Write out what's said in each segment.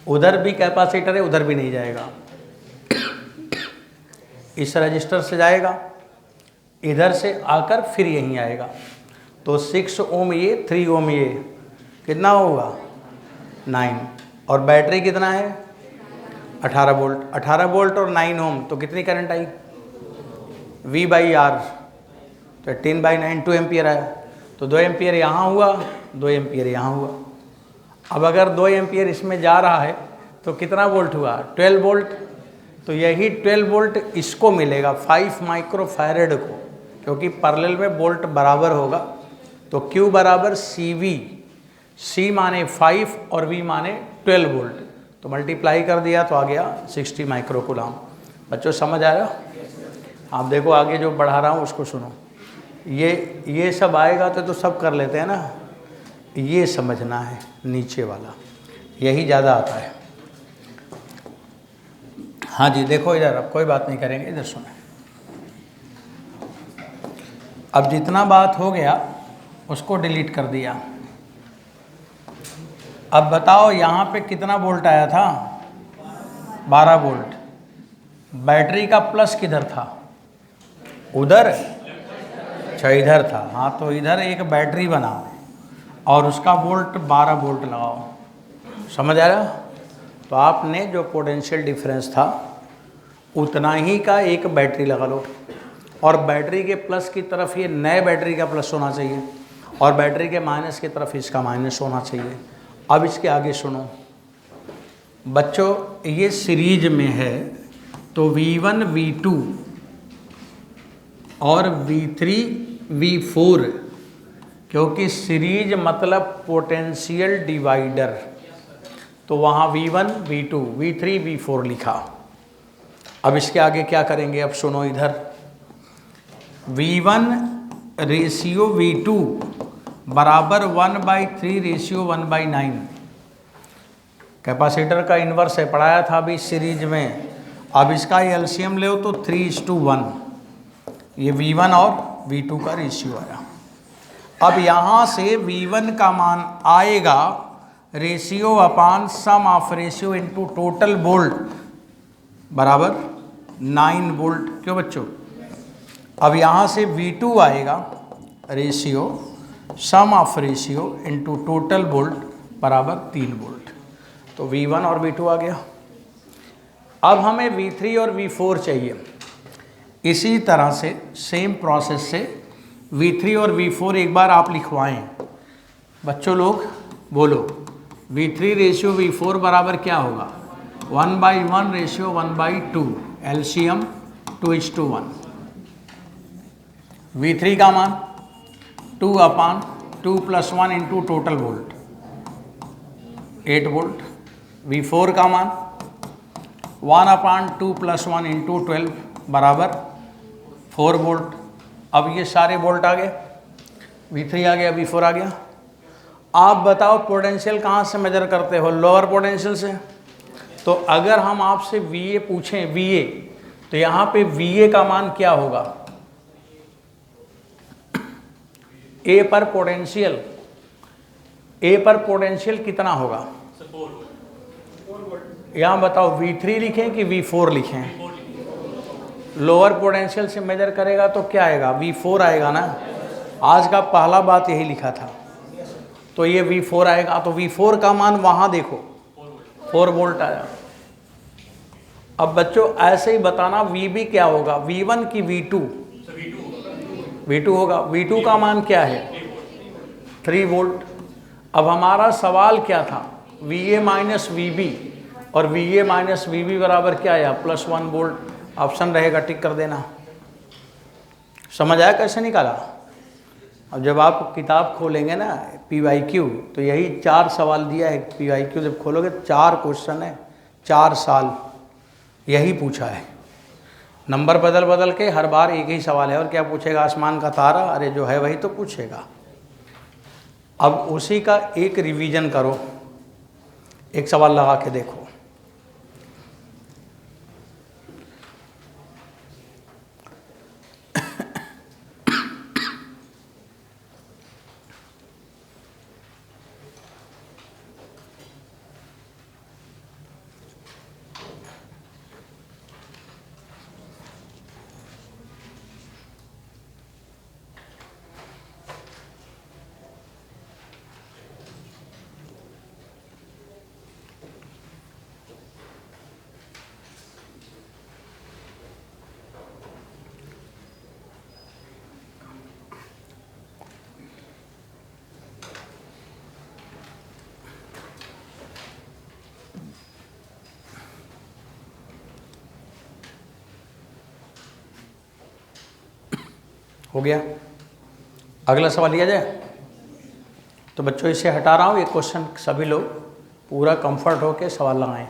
उधर भी कैपेसिटर है, उधर भी नहीं जाएगा, इस रजिस्टर से जाएगा, इधर से आकर फिर यहीं आएगा। तो 6 ओम ये, 3 ओम ये, कितना होगा 9। और बैटरी कितना है 18 वोल्ट। 18 वोल्ट और 9 ओम, तो कितनी करंट आई V/R, तो 18/9 2 एम्पियर आया। तो 2 एम्पियर यहाँ हुआ, 2 एम्पियर यहाँ हुआ। अब अगर 2 एम्पियर इसमें जा रहा है तो कितना वोल्ट हुआ 12 वोल्ट। तो यही 12 वोल्ट इसको मिलेगा 5 माइक्रोफैरेड को, क्योंकि पैरेलल में वोल्ट बराबर होगा। तो Q बराबर CV, C माने 5 और V माने 12 वोल्ट, तो मल्टीप्लाई कर दिया तो आ गया 60 माइक्रोकूलम। बच्चों समझ आया? आप देखो आगे जो बढ़ा रहा हूँ उसको सुनो। ये सब आएगा तो सब कर लेते हैं ना, ये समझना है नीचे वाला, यही ज़्यादा आता है। हाँ जी देखो इधर, अब कोई बात नहीं करेंगे, इधर सुनो। अब जितना बात हो गया उसको डिलीट कर दिया। अब बताओ यहाँ पे कितना वोल्ट आया था 12 वोल्ट। बैटरी का प्लस किधर था उधर, अच्छा इधर था। हाँ तो इधर एक बैटरी बनाओ और उसका वोल्ट 12 वोल्ट लगाओ, समझ आया? तो आपने जो पोटेंशियल डिफरेंस था उतना ही का एक बैटरी लगा लो, और बैटरी के प्लस की तरफ ये नए बैटरी का प्लस होना चाहिए, और बैटरी के माइनस की तरफ इसका माइनस होना चाहिए। अब इसके आगे सुनो बच्चों, ये सीरीज में है तो V1 V2 और V3 V4, क्योंकि सीरीज मतलब पोटेंशियल डिवाइडर, तो वहाँ V1 V2 V3 V4 लिखा। अब इसके आगे क्या करेंगे, अब सुनो इधर, V1 रेशियो V2 बराबर 1/3 रेशियो 1/9। कैपेसिटर का इन्वर्स है, पढ़ाया था अभी सीरीज में। अब इसका एलसीएम ले तो 3:1, ये V1 और V2 का रेशियो आया। अब यहाँ से V1 का मान आएगा रेशियो अपान sum of ratio into total volt बराबर 9 वोल्ट। क्यों बच्चों? अब यहाँ से V2 आएगा ratio sum of ratio into total volt बराबर 3 वोल्ट। तो V1 और V2 आ गया। अब हमें V3 और V4 चाहिए। इसी तरह से सेम प्रोसेस से V3 और V4 एक बार आप लिखवाएं। बच्चों लोग बोलो, V3 रेशियो V4 बराबर क्या होगा 1/1 रेशियो 1/2, एलसीएम 2:1। V3 का मान 2/2 + 1 into total volt 8 volt. V4 का मान 1/2 + 1 इंटू 12 बराबर 4 वोल्ट। अब ये सारे वोल्ट आ गए, V3 आ गया, V4 आ गया। आप बताओ पोटेंशियल कहाँ से मेजर करते हो, लोअर पोटेंशियल से। तो अगर हम आपसे VA पूछें, VA, तो यहाँ पे VA का मान क्या होगा, A पर पोटेंशियल, A पर पोटेंशियल कितना होगा, यहाँ बताओ V3 लिखें कि V4 लिखें। लोअर पोटेंशियल से मेजर करेगा तो क्या आएगा V4 आएगा ना। आज का पहला बात यही लिखा था, तो ये V4 आएगा। तो V4 का मान वहाँ देखो 4 वोल्ट आया। अब बच्चों ऐसे ही बताना VB क्या होगा, V1 की V2, V2 होगा। V2 का मान क्या है 3 वोल्ट। अब हमारा सवाल क्या था, VA माइनस VB, और VA माइनस VB बराबर क्या आया +1 वोल्ट। ऑप्शन रहेगा, टिक कर देना। समझ आया कैसे निकाला? अब जब आप किताब खोलेंगे ना PYQ, तो यही 4 सवाल दिया है। PYQ जब खोलोगे 4 क्वेश्चन है, 4 साल यही पूछा है। नंबर बदल बदल के हर बार एक ही सवाल है। और क्या पूछेगा, आसमान का तारा, अरे जो है वही तो पूछेगा। अब उसी का एक रिवीजन करो, एक सवाल लगा के देखो। हो गया। अगला सवाल लिया जाए। तो बच्चों इसे हटा रहा हूँ, ये क्वेश्चन सभी लोग पूरा कंफर्ट होके सवाल लगाएं।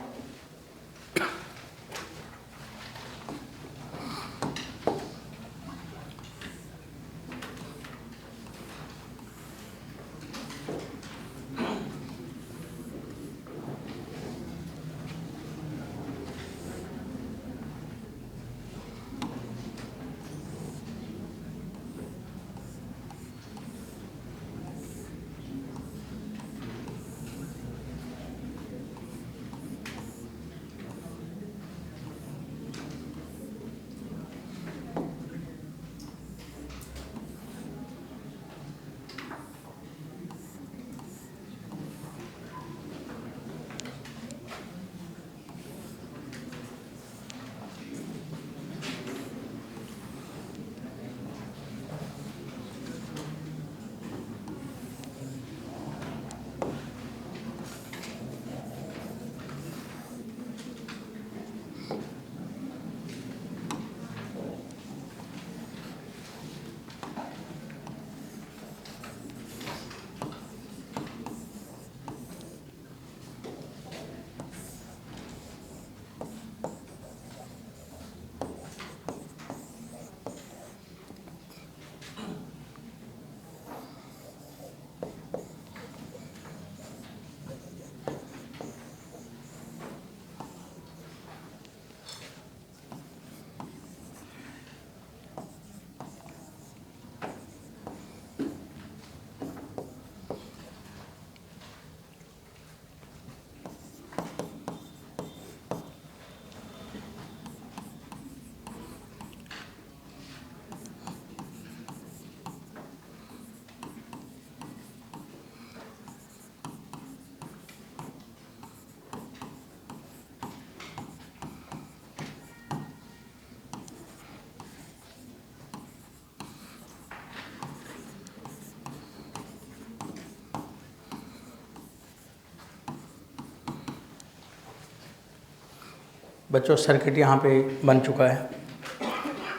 बच्चों सर्किट यहाँ पे बन चुका है।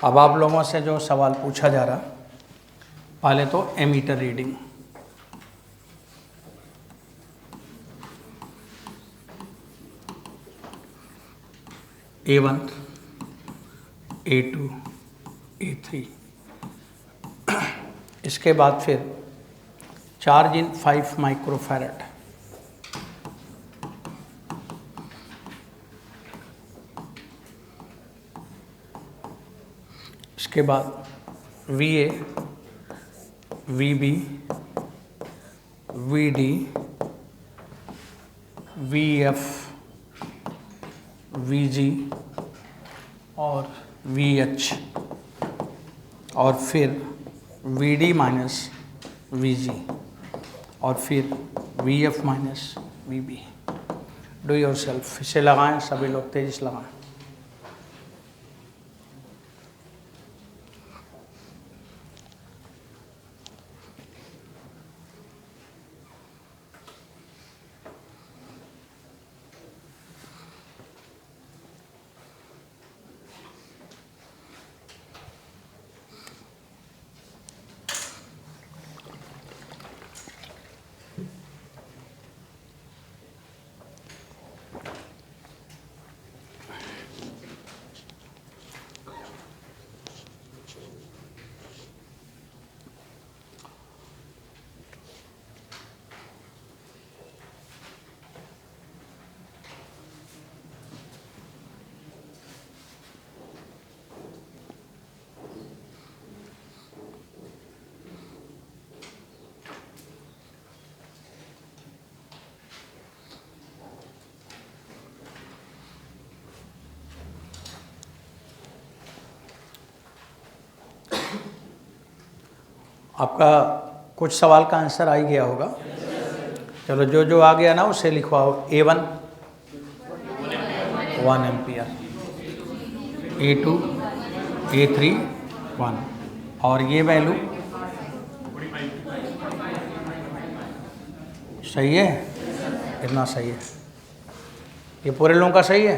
अब आप लोगों से जो सवाल पूछा जा रहा, पहले तो ammeter reading. A1, A2, A3। इसके बाद फिर चार्ज इन 5 माइक्रोफैरड। इसके बाद VA, VB, VD, VF, VG और VH, और फिर VD माइनस VG, और फिर VF minus VB। Do your self. इसे लगाएं, सभी लोग तेजी से लगाएं। आपका कुछ सवाल का आंसर आ ही गया होगा। चलो जो जो आ गया ना उसे लिखवाओ। A1 1 एम्पियर, A2 A3 1, और ये वैल्यू सही है, इतना सही है। ये पूरे लोगों का सही है।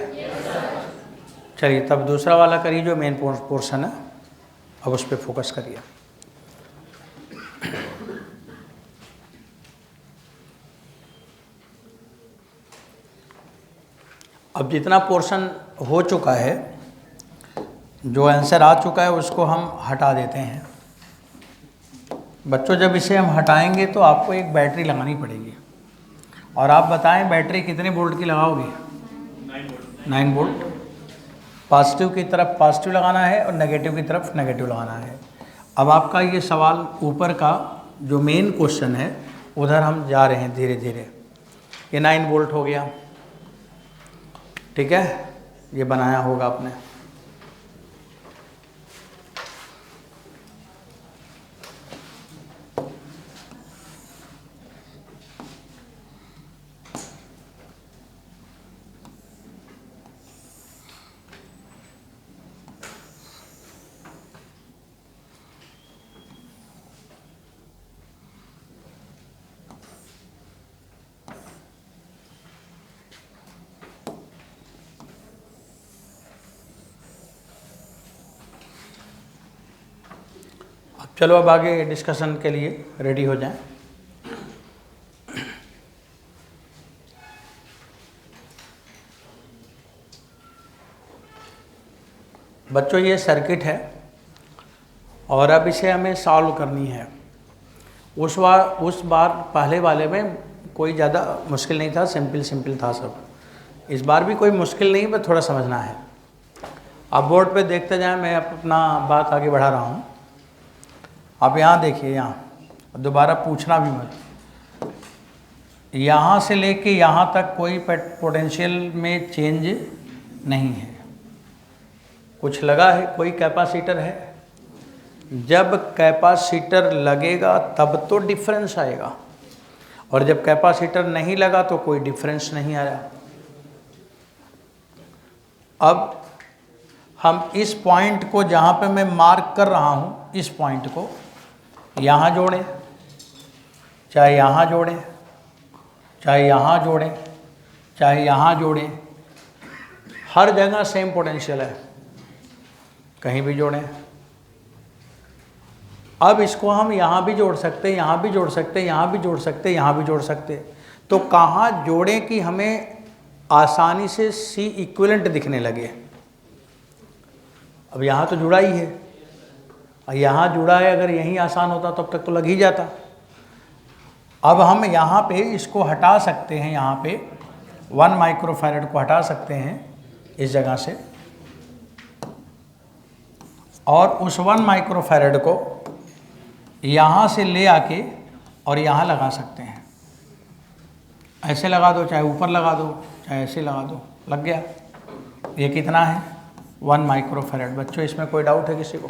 चलिए तब दूसरा वाला करिए जो मेन पोर्शन है, अब उस पर फोकस करिए। अब जितना पोर्शन हो चुका है, जो आंसर आ चुका है उसको हम हटा देते हैं। बच्चों जब इसे हम हटाएंगे तो आपको एक बैटरी लगानी पड़ेगी, और आप बताएं बैटरी कितने वोल्ट की लगाओगे? 9 वोल्ट। पॉजिटिव की तरफ पॉजिटिव लगाना है और नेगेटिव की तरफ नेगेटिव लगाना है। अब आपका ये सवाल ऊपर का जो मेन क्वेश्चन है उधर हम जा रहे हैं धीरे धीरे। ये 9 वोल्ट हो गया, ठीक है, ये बनाया होगा आपने। चलो अब आगे डिस्कशन के लिए रेडी हो जाएं। बच्चों ये सर्किट है और अब इसे हमें सॉल्व करनी है। उस बार पहले वाले में कोई ज़्यादा मुश्किल नहीं था, सिंपल था सब। इस बार भी कोई मुश्किल नहीं, बस थोड़ा समझना है। आप बोर्ड पे देखते जाएं, मैं अपना बात आगे बढ़ा रहा हूँ। आप यहाँ देखिए, यहाँ दोबारा पूछना भी मत। यहाँ से लेके यहाँ तक कोई पोटेंशियल में चेंज नहीं है। कुछ लगा है, कोई कैपेसिटर है। जब कैपेसिटर लगेगा तब तो डिफरेंस आएगा, और जब कैपेसिटर नहीं लगा तो कोई डिफरेंस नहीं आया। अब हम इस पॉइंट को जहाँ पे मैं मार्क कर रहा हूँ, इस पॉइंट को यहाँ जोड़ें, चाहे यहाँ जोड़ें, चाहे यहाँ जोड़ें, चाहे यहाँ जोड़ें, हर जगह सेम पोटेंशियल है, कहीं भी जोड़ें। अब इसको हम यहाँ भी जोड़ सकते हैं, यहाँ भी जोड़ सकते हैं, यहाँ भी जोड़ सकते हैं, यहाँ भी जोड़ सकते हैं। तो कहाँ जोड़ें कि हमें आसानी से C इक्विवेलेंट दिखने लगे? अब यहाँ तो जुड़ा ही है, यहाँ जुड़ा है, अगर यहीं आसान होता तब तक तो लग ही जाता। अब हम यहाँ पे इसको हटा सकते हैं, यहाँ पे 1 माइक्रोफैरड को हटा सकते हैं इस जगह से, और उस 1 माइक्रोफैरड को यहाँ से ले आके और यहाँ लगा सकते हैं। ऐसे लगा दो, चाहे ऊपर लगा दो, चाहे ऐसे लगा दो, लग गया। ये कितना है? 1 माइक्रोफैरड। बच्चों इसमें कोई डाउट है किसी को?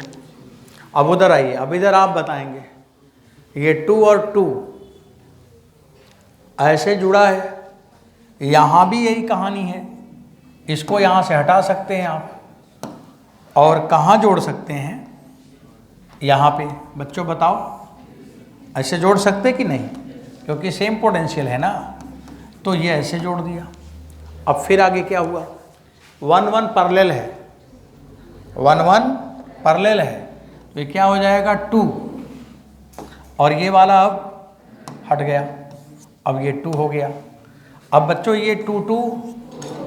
अब उधर आइए, अब इधर आप बताएंगे। ये 2 और 2 ऐसे जुड़ा है, यहाँ भी यही कहानी है। इसको यहाँ से हटा सकते हैं आप, और कहाँ जोड़ सकते हैं? यहाँ पे। बच्चों बताओ, ऐसे जोड़ सकते कि नहीं? क्योंकि सेम पोटेंशियल है ना, तो ये ऐसे जोड़ दिया। अब फिर आगे क्या हुआ? 1-1 पैरेलल है, 1-1 पैरेलल है, तो ये क्या हो जाएगा? 2, और ये वाला अब हट गया, अब ये 2 हो गया। अब बच्चों ये 2 2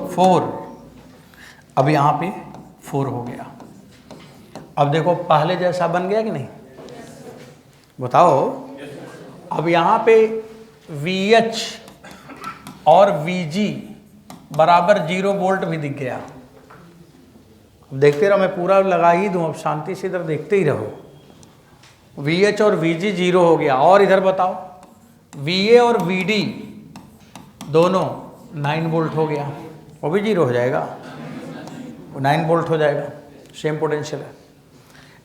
4, अब यहाँ पे 4 हो गया। अब देखो पहले जैसा बन गया कि नहीं? बताओ। अब यहाँ पे VH और VG बराबर 0 वोल्ट भी दिख गया। अब देखते रहो, मैं पूरा लगा ही दूँ, अब शांति से इधर देखते ही रहो। VH और VG 0 हो गया। और इधर बताओ, VA और VD दोनों 9 वोल्ट हो गया, वो भी 0 हो जाएगा, वो 9 वोल्ट हो जाएगा, सेम पोटेंशियल है।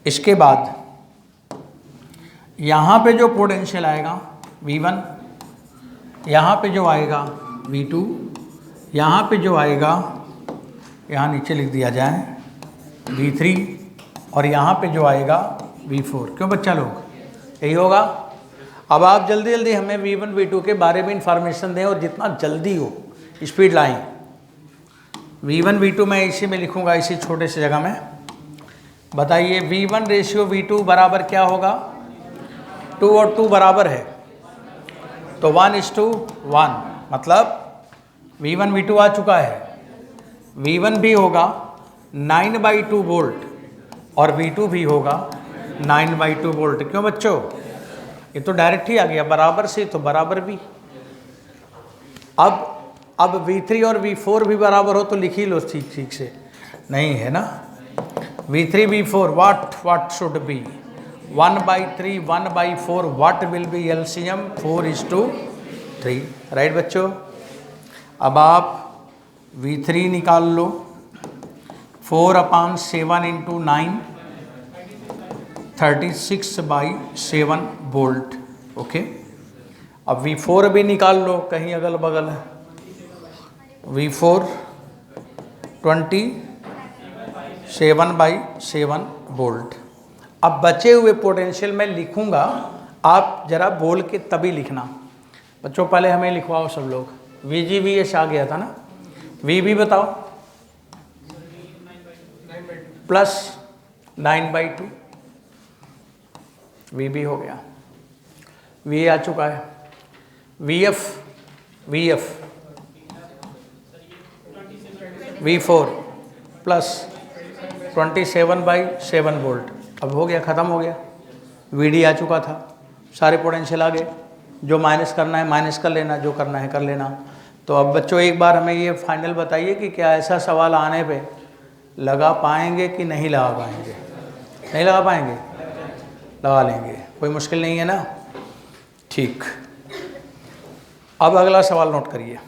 इसके बाद यहाँ पे जो पोटेंशियल आएगा V1, यहाँ पे जो आएगा V2, यहाँ पे जो आएगा, यहाँ नीचे लिख दिया जाए V3, और यहाँ पे जो आएगा V4। क्यों बच्चा लोग, यही होगा। अब आप जल्दी जल्दी हमें V1 V2 के बारे में इंफॉर्मेशन दें, और जितना जल्दी हो स्पीड लाएं। V1 V2 मैं इसी में लिखूँगा, इसी छोटे से जगह में। बताइए V1 रेशियो V2 बराबर क्या होगा? 2 और 2 बराबर है, तो 1:1, मतलब V1 V2 आ चुका है। V1 भी होगा 9/2 वोल्ट और V2 भी होगा 9/2 वोल्ट। क्यों बच्चों? ये तो डायरेक्ट ही आ गया, बराबर से तो बराबर भी। अब V3 और V4 भी बराबर हो तो लिख ही लो ठीक ठीक से, नहीं है ना। V3 V4 what should be 1/3 1/4 what will be LCM 4:3, right बच्चों। अब आप V3 निकाल लो, 4/7 × 9 36/7 वोल्ट। ओके, अब V4 भी निकाल लो कहीं अगल बगल है, V4 27/7 वोल्ट। अब बचे हुए पोटेंशियल मैं लिखूंगा, आप जरा बोल के तभी लिखना बच्चों। पहले हमें लिखवाओ सब लोग। VGVS आ गया था ना, VB बताओ, प्लस 9/2 VB हो गया। VA आ चुका है। VF V4 plus 27/7 volt. अब हो गया, ख़त्म हो गया। VD आ चुका था, सारे पोटेंशियल आ गए। जो माइनस करना है माइनस कर लेना, जो करना है कर लेना। तो अब बच्चों एक बार हमें ये फाइनल बताइए कि क्या ऐसा सवाल आने पे लगा पाएंगे कि नहीं लगा पाएंगे? नहीं लगा पाएंगे? लगा लेंगे, कोई मुश्किल नहीं है ना। ठीक, अब अगला सवाल नोट करिए।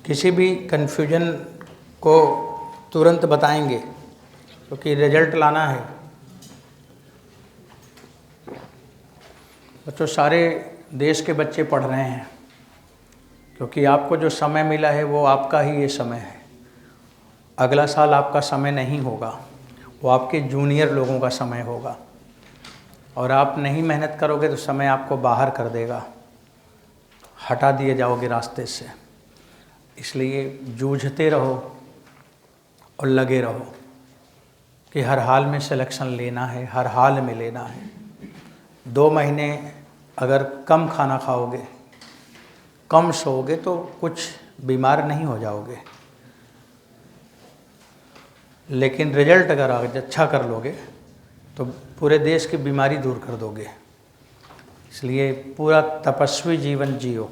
किसी भी कन्फ्यूजन को तुरंत बताएंगे क्योंकि रिजल्ट लाना है बच्चों। सारे देश के बच्चे पढ़ रहे हैं क्योंकि आपको जो समय मिला है वो आपका ही ये समय है। अगला साल आपका समय नहीं होगा, वो आपके जूनियर लोगों का समय होगा। और आप नहीं मेहनत करोगे तो समय आपको बाहर कर देगा, हटा दिए जाओगे रास्ते से। इसलिए जूझते रहो और लगे रहो कि हर हाल में सिलेक्शन लेना है, हर हाल में लेना है। 2 महीने अगर कम खाना खाओगे, कम सोओगे तो कुछ बीमार नहीं हो जाओगे, लेकिन रिजल्ट अगर आज अच्छा कर लोगे तो पूरे देश की बीमारी दूर कर दोगे। इसलिए पूरा तपस्वी जीवन जियो,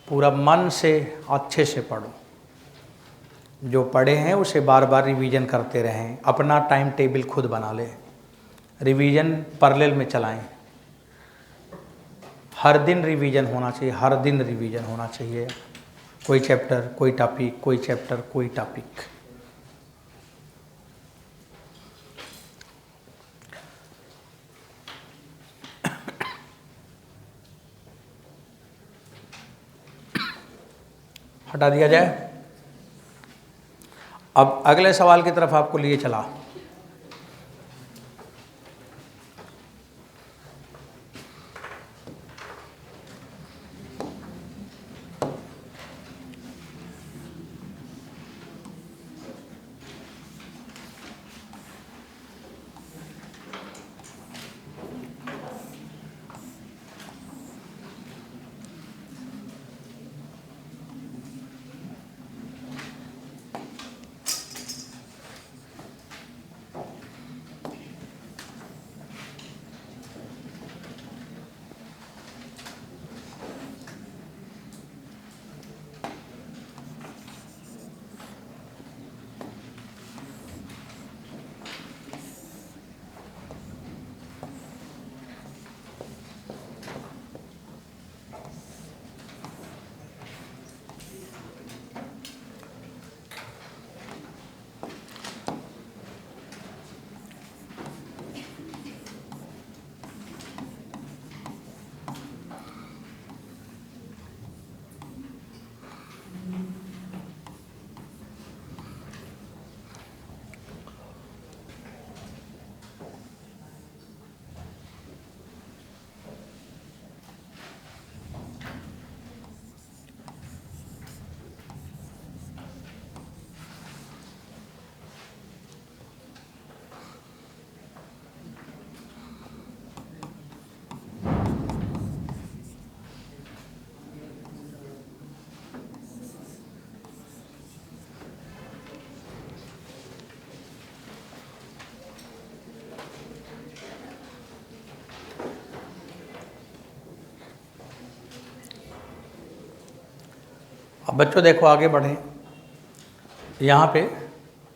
पूरा मन से अच्छे से पढ़ो। जो पढ़े हैं उसे बार बार रिवीजन करते रहें। अपना टाइम टेबल खुद बना लें, रिवीजन पैरेलल में चलाएं। हर दिन रिवीजन होना चाहिए, हर दिन रिवीजन होना चाहिए। कोई चैप्टर कोई टॉपिक, कोई चैप्टर कोई टॉपिक। हटा दिया जाए। अब अगले सवाल की तरफ आपको लिए चला। बच्चों देखो आगे बढ़ें। यहाँ पे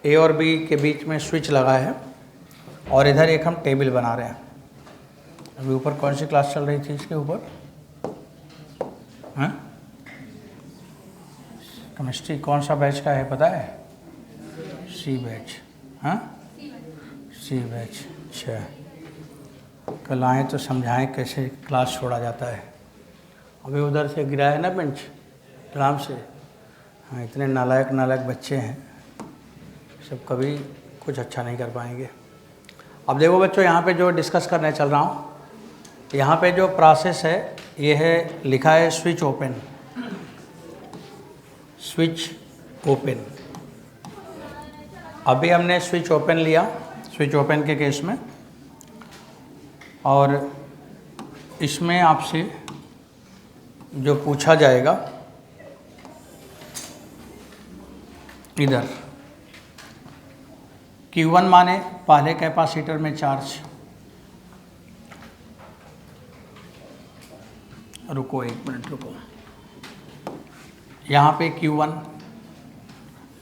ए और बी के बीच में स्विच लगा है और इधर एक हम टेबल बना रहे हैं। अभी ऊपर कौन सी क्लास चल रही थी इसके ऊपर? हाँ, केमिस्ट्री कौन सा बैच का है पता है? सी बैच। हाँ, सी बैच। अच्छा, कल आएँ तो समझाएं कैसे क्लास छोड़ा जाता है। अभी उधर से गिरा है ना बेंच आराम से। हाँ, इतने नालायक नालायक बच्चे हैं, सब कभी कुछ अच्छा नहीं कर पाएंगे। अब देखो बच्चों, यहाँ पे जो डिस्कस करने चल रहा हूँ, यहाँ पे जो प्रोसेस है ये है, लिखा है स्विच ओपन। Switch open. अभी हमने स्विच ओपन लिया, स्विच ओपन के केस में, और इसमें आपसे जो पूछा जाएगा इधर Q1 माने पहले कैपेसिटर में चार्ज। रुको एक मिनट रुको, यहाँ पे Q1,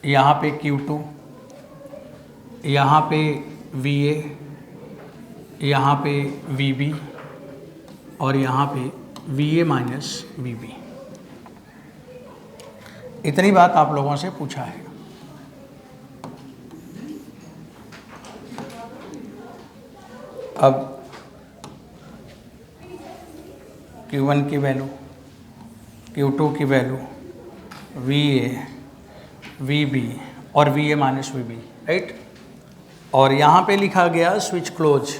यहाँ पे Q2, यहाँ पे VA, यहाँ पे VB और यहाँ पे VA माइनस VB। इतनी बात आप लोगों से पूछा है। अब Q1 की वैल्यू, Q2 की वैल्यू, VA, VB और VA माइनस VB, राइट। और यहाँ पे लिखा गया स्विच क्लोज।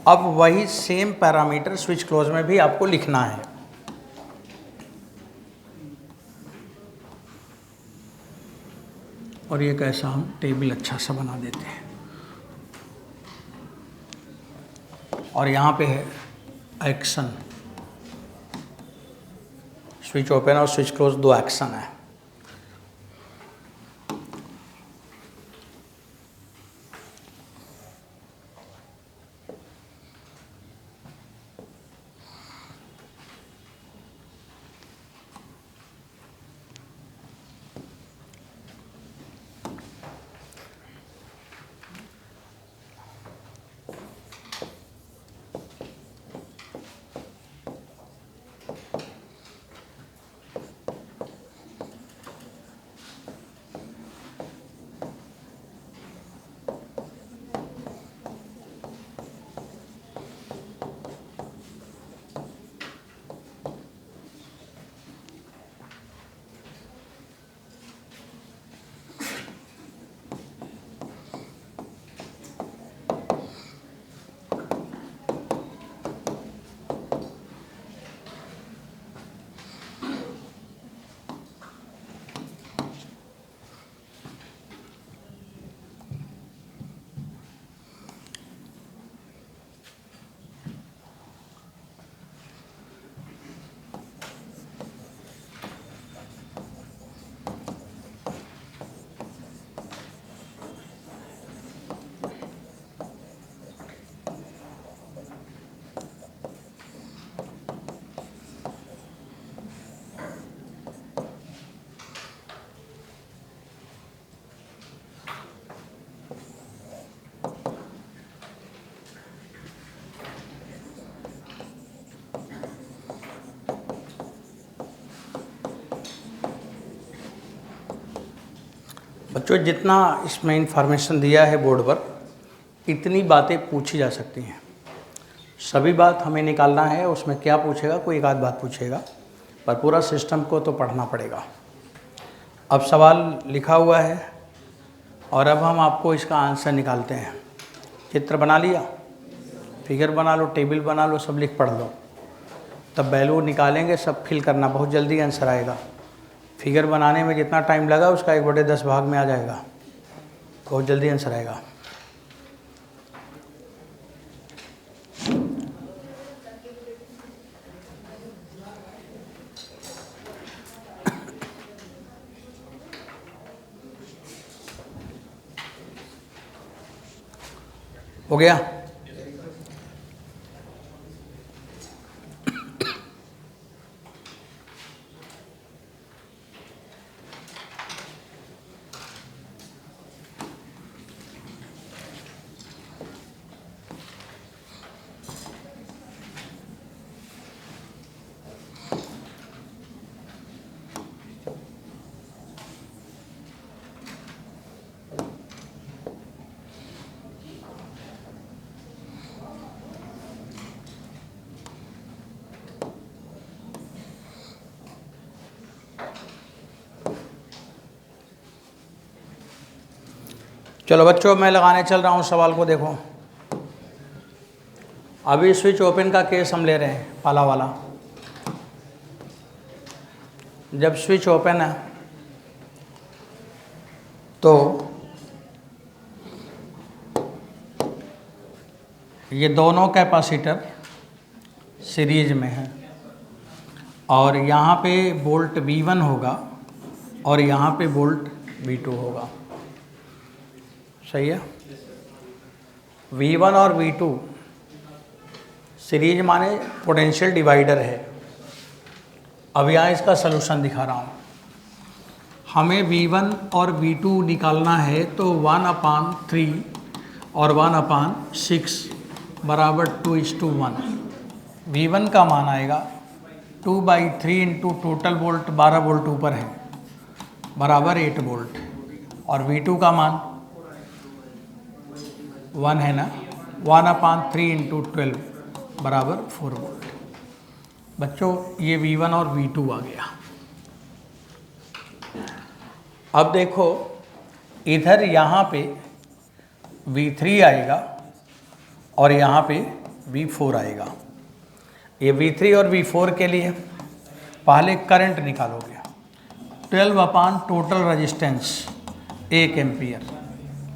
अब वही सेम पैरामीटर स्विच क्लोज में भी आपको लिखना है। और ये कैसा हम टेबल अच्छा सा बना देते हैं। और यहाँ पे है एक्शन। स्विच ओपन और स्विच क्लोज दो एक्शन है। बच्चों, जितना इसमें इंफॉर्मेशन दिया है बोर्ड पर, इतनी बातें पूछी जा सकती हैं। सभी बात हमें निकालना है, उसमें क्या पूछेगा, कोई एक आध बात पूछेगा, पर पूरा सिस्टम को तो पढ़ना पड़ेगा। अब सवाल लिखा हुआ है और अब हम आपको इसका आंसर निकालते हैं। चित्र बना लिया, फिगर बना लो, टेबल बना लो, सब लिख पढ़ लो, तब वैल्यू निकालेंगे, सब फिल करना, बहुत जल्दी आंसर आएगा। फिगर बनाने में जितना टाइम लगा उसका 1/10 भाग में आ जाएगा, बहुत जल्दी आंसर आएगा। हो गया? चलो बच्चों, मैं लगाने चल रहा हूँ सवाल को। देखो, अभी स्विच ओपन का केस हम ले रहे हैं, पहला वाला। जब स्विच ओपन है तो ये दोनों कैपेसिटर सीरीज में है और यहाँ पे वोल्ट V1 होगा और यहाँ पे वोल्ट V2 होगा। सही है। V1 और V2 सीरीज माने पोटेंशियल डिवाइडर है। अब यहाँ इसका सलूशन दिखा रहा हूँ। हमें V1 और V2 निकालना है तो 1/3 और 1/6 बराबर 2:1। V1 का मान आएगा 2/3 इंटू टोटल वोल्ट, 12 वोल्ट ऊपर है, बराबर 8 वोल्ट। और V2 का मान 1 है ना, 1/3 इंटू 12 बराबर 4 वोल्ट। बच्चों, ये V1 और V2 आ गया। अब देखो, इधर यहाँ पे V3 आएगा और यहाँ पे V4 आएगा। ये V3 और V4 के लिए पहले करंट निकालोगे। 12 टोटल रेजिस्टेंस 1 एम्पियर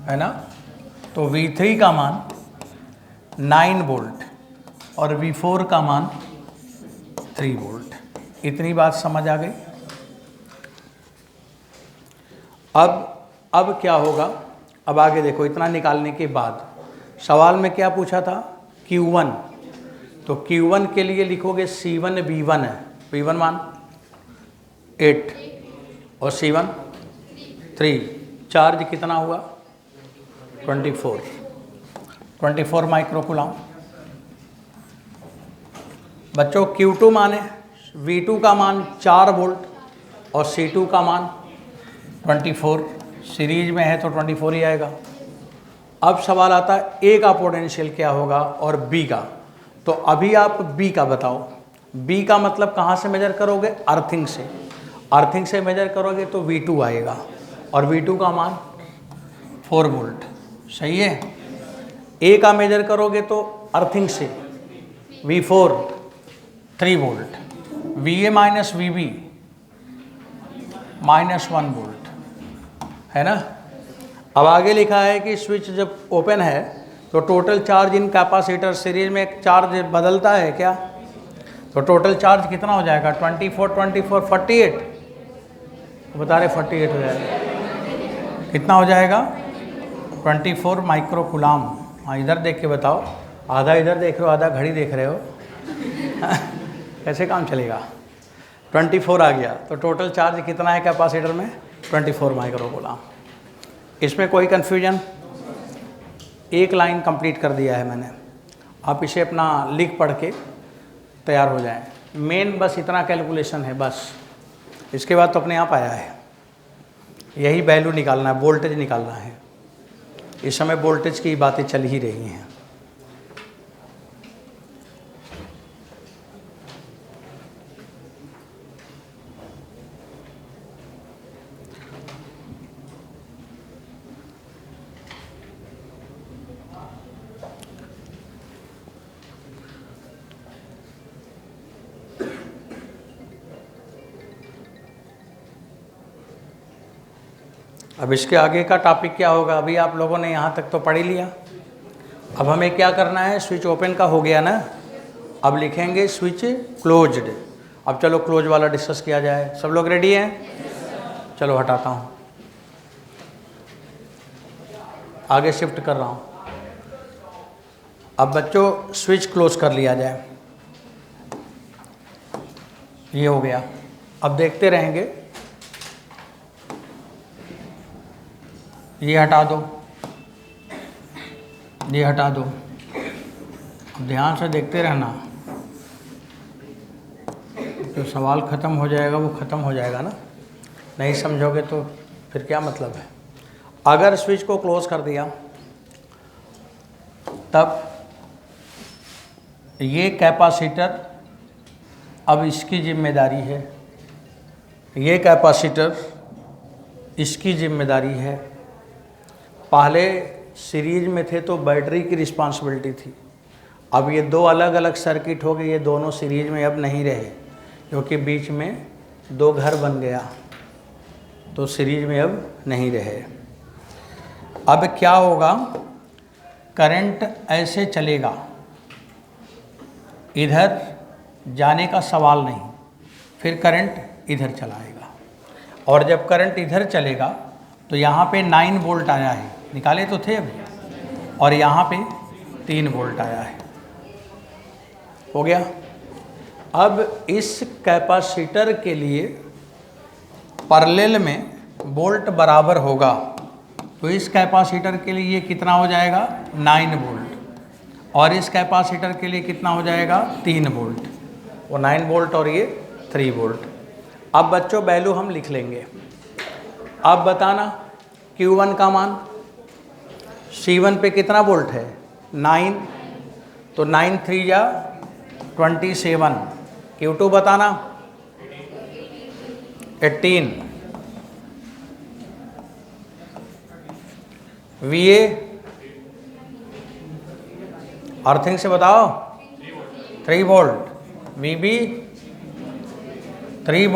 है ना, तो V3 का मान 9 वोल्ट और V4 का मान 3 वोल्ट। इतनी बात समझ आ गई। अब क्या होगा, अब आगे देखो। इतना निकालने के बाद सवाल में क्या पूछा था, Q1। तो Q1 के लिए लिखोगे C1 V1 है। V1 मान 8 और C1 3। चार्ज कितना हुआ, 24 माइक्रोकूलम। बच्चों, Q2 माने V2 का मान 4 वोल्ट और C2 का मान 24। सीरीज में है तो 24 ही आएगा। अब सवाल आता है A का पोटेंशियल क्या होगा और B का। तो अभी आप B का बताओ। B का मतलब कहाँ से मेजर करोगे, अर्थिंग से। अर्थिंग से मेजर करोगे तो V2 आएगा और V2 का मान 4 वोल्ट। सही है। A का मेजर करोगे तो अर्थिंग से V4 3 volt, VA minus VB -1 volt है ना। अब आगे लिखा है कि स्विच जब ओपन है तो total charge in capacitor, series में एक चार्ज बदलता है क्या, तो टोटल चार्ज कितना हो जाएगा, 24 48 बता रहे, 48 हो जाएगा। कितना हो जाएगा, 24 माइक्रोकूलम। हाँ, इधर देख के बताओ। आधा इधर देख रहे हो, आधा घड़ी देख रहे हो। कैसे काम चलेगा। 24 आ गया तो टोटल चार्ज कितना है कैपेसिटर में, 24 माइक्रोकूलम। इसमें कोई कन्फ्यूजन, एक लाइन कंप्लीट कर दिया है मैंने। आप इसे अपना लिख पढ़ के तैयार हो जाएं। मेन बस इतना कैलकुलेशन है बस, इसके बाद तो अपने आप आया है। यही वैल्यू निकालना है, वोल्टेज निकालना है। इस समय वोल्टेज की बातें चल ही रही हैं। अब इसके आगे का टॉपिक क्या होगा, अभी आप लोगों ने यहाँ तक तो पढ़ ही लिया। अब हमें क्या करना है, स्विच ओपन का हो गया ना, अब लिखेंगे स्विच क्लोज्ड। अब चलो क्लोज वाला डिस्कस किया जाए। सब लोग रेडी हैं? चलो हटाता हूँ, आगे शिफ्ट कर रहा हूँ। अब बच्चों स्विच क्लोज कर लिया जाए। ये हो गया। अब देखते रहेंगे। ये हटा दो, ये हटा दो। अब ध्यान से देखते रहना, जो सवाल ख़त्म हो जाएगा वो ख़त्म हो जाएगा ना। नहीं समझोगे तो फिर क्या मतलब है। अगर स्विच को क्लोज कर दिया तब ये कैपेसिटर अब इसकी जिम्मेदारी है, ये कैपेसिटर इसकी जिम्मेदारी है। पहले सीरीज में थे तो बैटरी की रिस्पांसिबिलिटी थी, अब ये दो अलग अलग सर्किट हो गए, ये दोनों सीरीज में अब नहीं रहे क्योंकि बीच में दो घर बन गया, तो सीरीज में अब नहीं रहे। अब क्या होगा, करंट ऐसे चलेगा, इधर जाने का सवाल नहीं, फिर करंट इधर चलाएगा, और जब करंट इधर चलेगा तो यहाँ पे 9 वोल्ट आया है, निकाले तो थे अभी, और यहाँ पे 3 वोल्ट आया है, हो गया। अब इस कैपेसिटर के लिए पैरेलल में वोल्ट बराबर होगा, तो इस कैपेसिटर के लिए ये कितना हो जाएगा 9 वोल्ट, और इस कैपेसिटर के लिए कितना हो जाएगा 3 वोल्ट, वो 9 वोल्ट और ये 3 वोल्ट। अब बच्चों वैल्यू हम लिख लेंगे। अब बताना Q1 का मान, C1 पे कितना वोल्ट है 9, तो 9 3 जा 27, Q2 बताना 18, VA अर्थिंग से बताओ 3 वोल्ट, VB 3